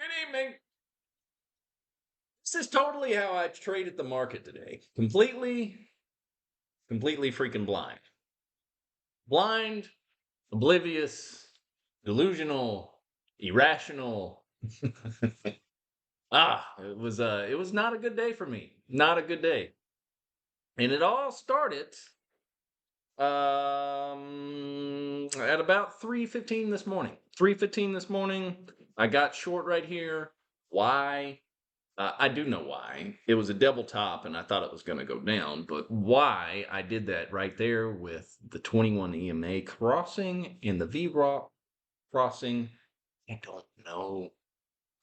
Good evening. This is totally how I traded the market today. Completely freaking blind. Blind, oblivious, delusional, irrational. It was not a good day for me. Not a good day. And it all started at about 3:15 this morning. 3:15 this morning. I got short right here. Why? I do know why. It was a double top, and I thought it was going to go down. But why I did that right there with the 21 EMA crossing and the VROC crossing, I don't know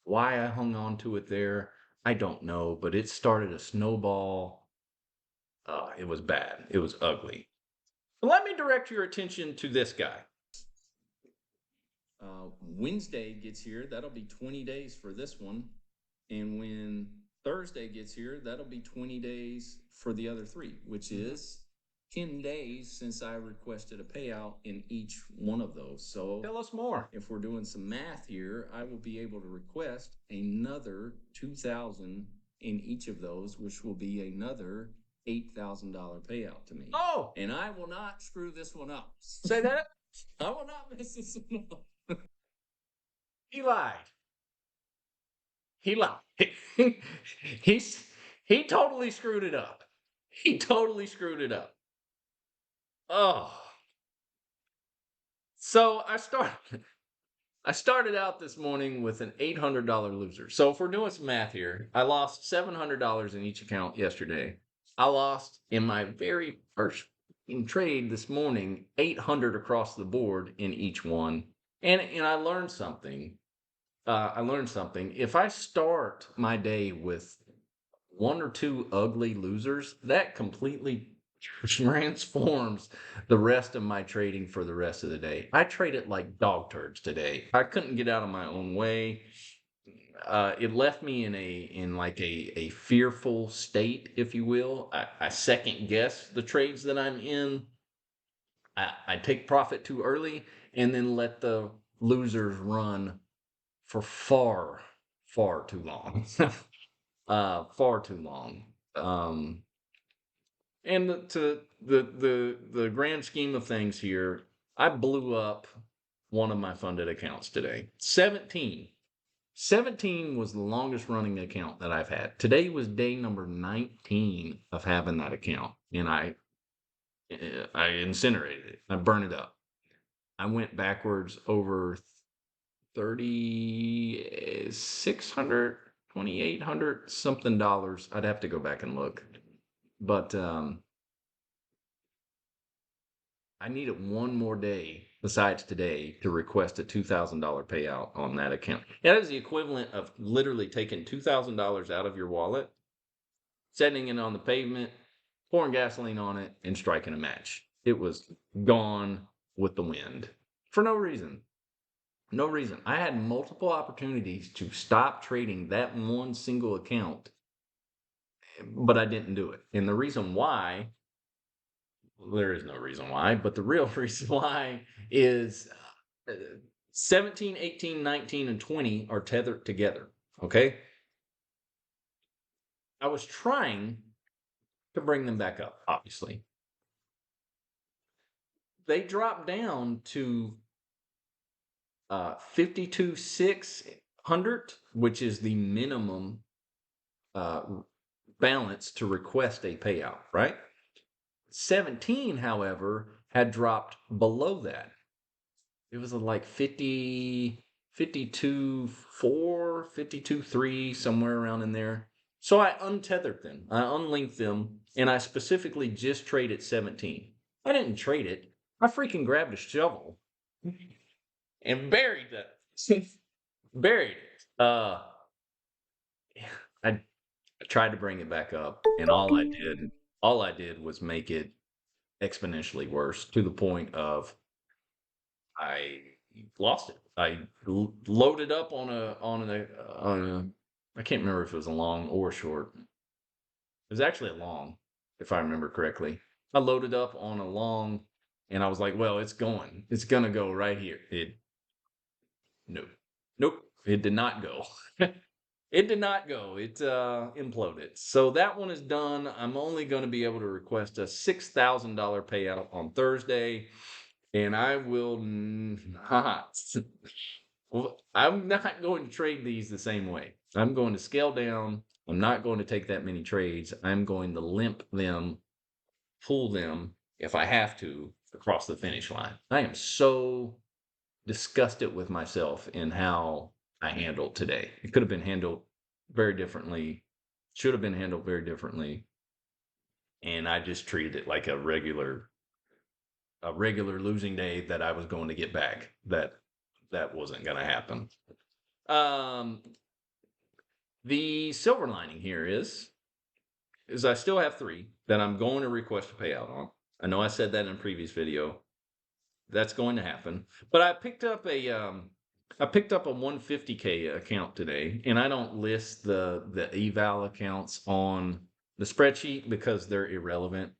why I hung on to it there. I don't know, but it started a snowball. It was bad. It was ugly. But let me direct your attention to this guy. Wednesday gets here, that'll be 20 days for this one. And when Thursday gets here, that'll be 20 days for the other three, which is 10 days since I requested a payout in each one of those. So tell us more. If we're doing some math here, I will be able to request another $2,000 in each of those, which will be another $8,000 payout to me. Oh! And I will not screw this one up. Say that? I will not mess this one up. He lied. He lied. He totally screwed it up. He totally screwed it up. Oh. So I started out this morning with an $800 loser. So if we're doing some math here, I lost $700 in each account yesterday. I lost in my very first trade this morning 800 across the board in each one. And I learned something. If I start my day with one or two ugly losers, that completely transforms the rest of my trading for the rest of the day. I traded like dog turds today. I couldn't get out of my own way. It left me in like a fearful state, if you will. I second guess the trades that I'm in. I take profit too early and then let the losers run for far too long. Far too long. And to the grand scheme of things here, I blew up one of my funded accounts today. 17 was the longest running account that I've had. Today was day number 19 of having that account, and I incinerated it. I burned it up. I went backwards over 3,600, 2,800 something dollars. I'd have to go back and look. But I needed one more day besides today to request a $2,000 payout on that account. That is the equivalent of literally taking $2,000 out of your wallet, setting it on the pavement, pouring gasoline on it, and striking a match. It was gone with the wind for no reason. No reason. I had multiple opportunities to stop trading that one single account, but I didn't do it. And the reason why, there is no reason why, but the real reason why is 17, 18, 19, and 20 are tethered together. Okay? I was trying to bring them back up, obviously. They dropped down to 52,600, which is the minimum balance to request a payout, right? 17, however, had dropped below that. It was like 50, 52.4, 52.3, somewhere around in there. So I untethered them. I unlinked them, and I specifically just traded 17. I didn't trade it. I freaking grabbed a shovel and buried it. Buried it. I tried to bring it back up, and all I did was make it exponentially worse to the point of I lost it. I loaded up on a I can't remember if it was a long or a short. It was actually a long, if I remember correctly. I loaded up on a long, and I was like, well, it's going. It's gonna go right here. Nope. It did not go. It did not go. It imploded. So that one is done. I'm only going to be able to request a $6,000 payout on Thursday, and I will not. Well, I'm not going to trade these the same way. I'm going to scale down. I'm not going to take that many trades. I'm going to limp them, pull them if I have to across the finish line. I am so disgusted with myself in how I handled today. It could have been handled very differently, should have been handled very differently, and I just treated it like a regular losing day that I was going to get back. That wasn't going to happen. Um, the silver lining here is I still have 3 that I'm going to request a payout on. I know I said that in a previous video. That's going to happen. But I picked up a 150K account today, and I don't list the eval accounts on the spreadsheet because they're irrelevant.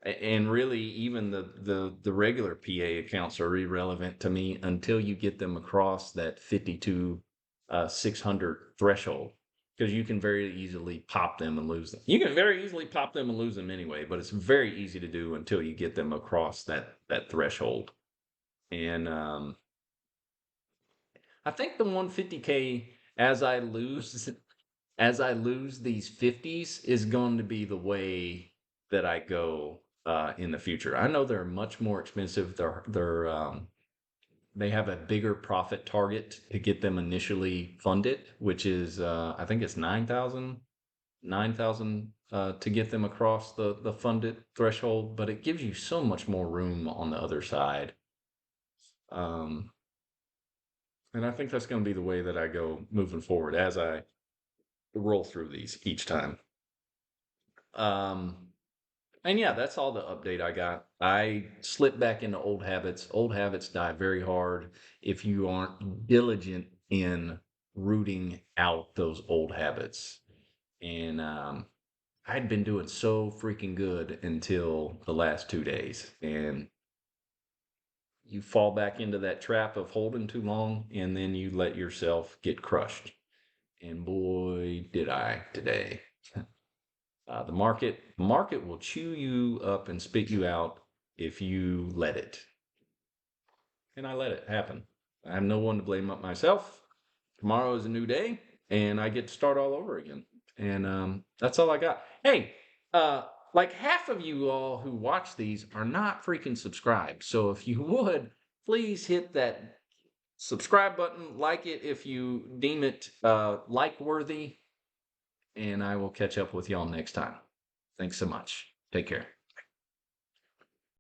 And really, even the regular PA accounts are irrelevant to me until you get them across that 52,600 threshold, because you can very easily pop them and lose them. You can very easily pop them and lose them anyway, but it's very easy to do until you get them across that threshold. And I think the 150K, as I lose these 50s, is going to be the way that I go in the future. I know they're much more expensive. They have a bigger profit target to get them initially funded, which is I think it's 9,000 to get them across the funded threshold, but it gives you so much more room on the other side. And I think that's going to be the way that I go moving forward as I roll through these each time. And yeah, that's all the update I got. I slipped back into old habits. Old habits die very hard if you aren't diligent in rooting out those old habits. And I'd been doing so freaking good until the last 2 days. And you fall back into that trap of holding too long, and then you let yourself get crushed. And boy, did I today. The market will chew you up and spit you out if you let it. And I let it happen. I have no one to blame but myself. Tomorrow is a new day, and I get to start all over again. And that's all I got. Hey, like half of you all who watch these are not freaking subscribed. So if you would, please hit that subscribe button, like it if you deem it like worthy, and I will catch up with y'all next time. Thanks so much. Take care.